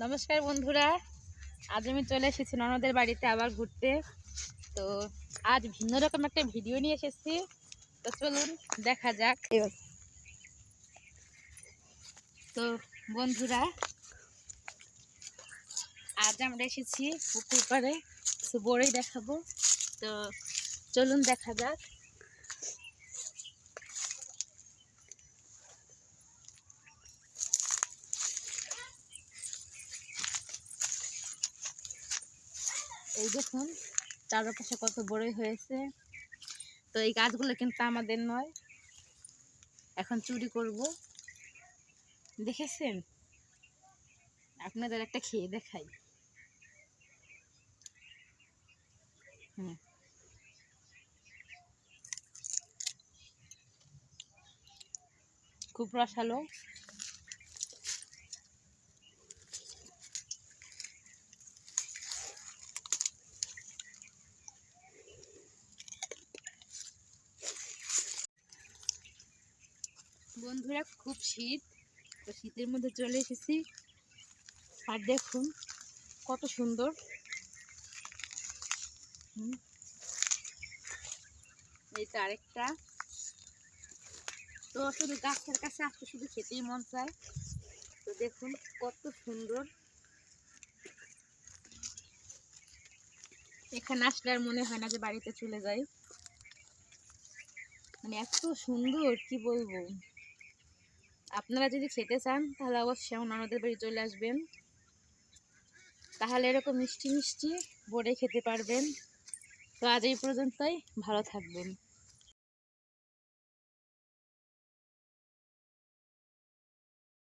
নমস্কার বন্ধুরা, আজ আমি চলে এসেছি ননদের বাড়িতে আবার ঘুরতে। তো আজ ভিন্ন রকম একটা ভিডিও নিয়ে এসেছি, তো চলুন দেখা যাক। তো বন্ধুরা, আজ আমরা এসেছি পুকুর পাড়ে, কিছু বড়ই দেখাবো। তো চলুন দেখা যাক। এই দেখুন চারপাশে কত বড়ই হয়েছে। তো এই গাছগুলো কিন্তু আমাদের নয়, এখন চুরি করব। দেখেছেন, আপনাদের একটা খেয়ে দেখাই। খুব রসালো। বন্ধুরা, খুব শীত, তো শীতের মধ্যে চলে এসেছি। আর দেখুন কত সুন্দর। এই তো আরেকটা। তো শুধু গাছের কাছে আসতে শুধু খেতেই মন চায়। তো দেখুন কত সুন্দর। এখানে আসলে আর মনে হয় না যে বাড়িতে চলে যাই, মানে এত সুন্দর কি বলবো। আপনারা যদি খেতে চান তাহলে অবশ্যই আমার ননদের বাড়ি চলে আসবেন, তাহলে এরকম মিষ্টি মিষ্টি বড়ি খেতে পারবেন। তো আজ এই পর্যন্তই, ভালো থাকবেন।